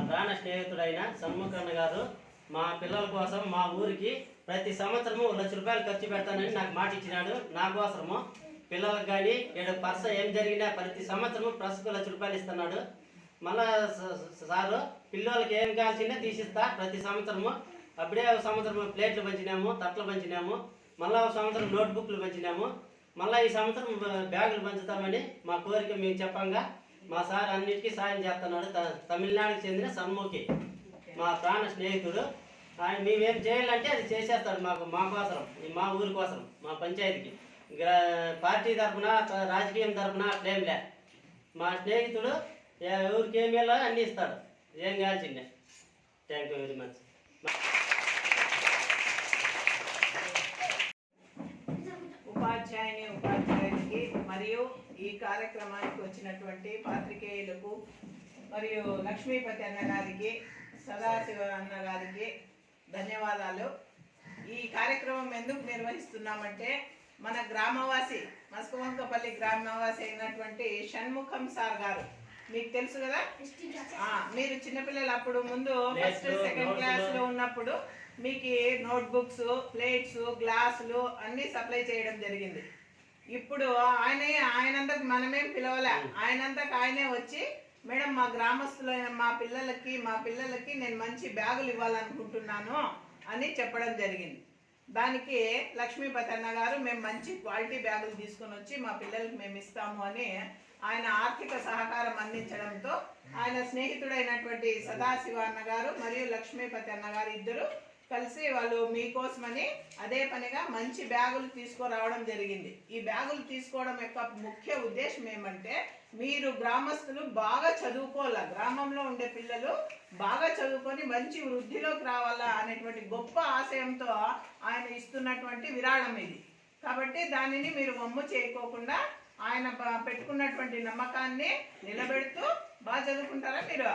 ప్రాణ స్నేహితుడైన షణ్ముఖన్న గారు మా పిల్లల కోసం మా ఊరికి ప్రతి సంవత్సరము 1 లక్ష రూపాయలు ఖర్చు పెడతానని నాకు మాట ఇచ్చినాడు. నా కోసము పిల్లలకు కానీ ఇక్కడ పర్స ఏం జరిగినా ప్రతి సంవత్సరము ప్రస్తుతం 1 లక్ష రూపాయలు ఇస్తున్నాడు. మళ్ళా సారు పిల్లలకి ఏం కావాల్సిందే తీసిస్తా ప్రతి సంవత్సరము. అప్పుడే ఒక సంవత్సరం ప్లేట్లు పంచినాము, తట్లు పంచినాము, మళ్ళీ ఒక సంవత్సరం నోట్బుక్లు పంచినాము, మళ్ళీ ఈ సంవత్సరం బ్యాగులు పంచుతామని మా కోరిక మేము చెప్పంగా మా సార్ అన్నిటికీ సాయం చేస్తున్నాడు. తమిళనాడుకి చెందిన షణ్ముఖి మా ప్రాణ స్నేహితుడు. ఆయన మేమేం చేయాలంటే అది చేసేస్తాడు మా కోసం, మా ఊరి కోసం, మా పంచాయతీకి. పార్టీ తరఫున రాజకీయం తరఫున అట్లేం లే. మా స్నేహితుడు ఎవరికి ఏమి వెళ్ళాలో అన్నీ ఇస్తాడు, ఏం కావాల్సిందే. Thank you very much. ఉపాధ్యాయునికి మరియు ఈ కార్యక్రమానికి వచ్చినటువంటి పాత్రికేయులకు మరియు లక్ష్మీపతి అన్న గారికి, సదాశివ అన్న గారికి ధన్యవాదాలు. ఈ కార్యక్రమం ఎందుకు నిర్వహిస్తున్నామంటే మన గ్రామవాసి మస్కవంకపల్లి గ్రామవాసి అయినటువంటి షణ్ముఖం సార్ గారు మీకు తెలుసు కదా. మీరు చిన్నపిల్లలు అప్పుడు ముందు ఫస్ట్ సెకండ్ క్లాస్ లో ఉన్నప్పుడు మీకు నోట్బుక్స్, ప్లేట్స్, గ్లాసులు అన్నీ సప్లై చేయడం జరిగింది. ఇప్పుడు ఆయనంతకు మనమేం పిలవలే, ఆయనంతకు ఆయనే వచ్చి మేడం మా గ్రామస్తులైన మా పిల్లలకి నేను మంచి బ్యాగులు ఇవ్వాలనుకుంటున్నాను అని చెప్పడం జరిగింది. దానికి లక్ష్మీపతి అన్న గారు మేము మంచి క్వాలిటీ బ్యాగులు తీసుకొని వచ్చి మా పిల్లలకి మేము ఇస్తాము అని ఆయన ఆర్థిక సహకారం అందించడంతో ఆయన స్నేహితుడైనటువంటి సదాశివ అన్న గారు మరియు లక్ష్మీపతి అన్న గారు ఇద్దరు కలిసి వాళ్ళు మీకోసమని అదే పనిగా మంచి బ్యాగులు తీసుకురావడం జరిగింది. ఈ బ్యాగులు తీసుకోవడం యొక్క ముఖ్య ఉద్దేశం ఏమంటే మీరు గ్రామస్తులు బాగా చదువుకోవాలా, గ్రామంలో ఉండే పిల్లలు బాగా చదువుకొని మంచి వృద్ధిలోకి రావాలా అనేటువంటి గొప్ప ఆశయంతో ఆయన ఇస్తున్నటువంటి విరాళం ఇది. కాబట్టి దానిని మీరు వమ్ము చేయకోకుండా ఆయన పెట్టుకున్నటువంటి నమ్మకాన్ని నిలబెడుతూ బాగా చదువుకుంటారా మీరు.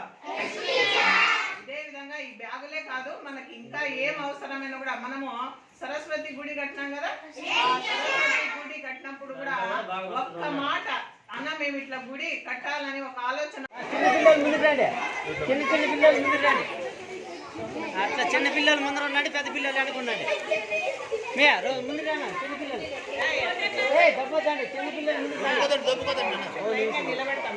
ఇదే విధంగా ఈ బ్యాగులే కాదు, మనకి ఇంకా ఏం అవసరమైనా కూడా మనము సరస్వతి గుడి కట్టినాం కదా, ఆ సరస్వతి గుడి కట్టినప్పుడు కూడా ఒక్క మాట అన్న మేము ఇట్లా గుడి కట్టాలని ఒక ఆలోచన. అట్లా చిన్న పిల్లలు ముందర ఉండండి, పెద్ద పిల్లలు అనుకున్నాండి. ముందు చిన్న పిల్లలు చిన్న పిల్లలు ముందు నిలబెడతాం.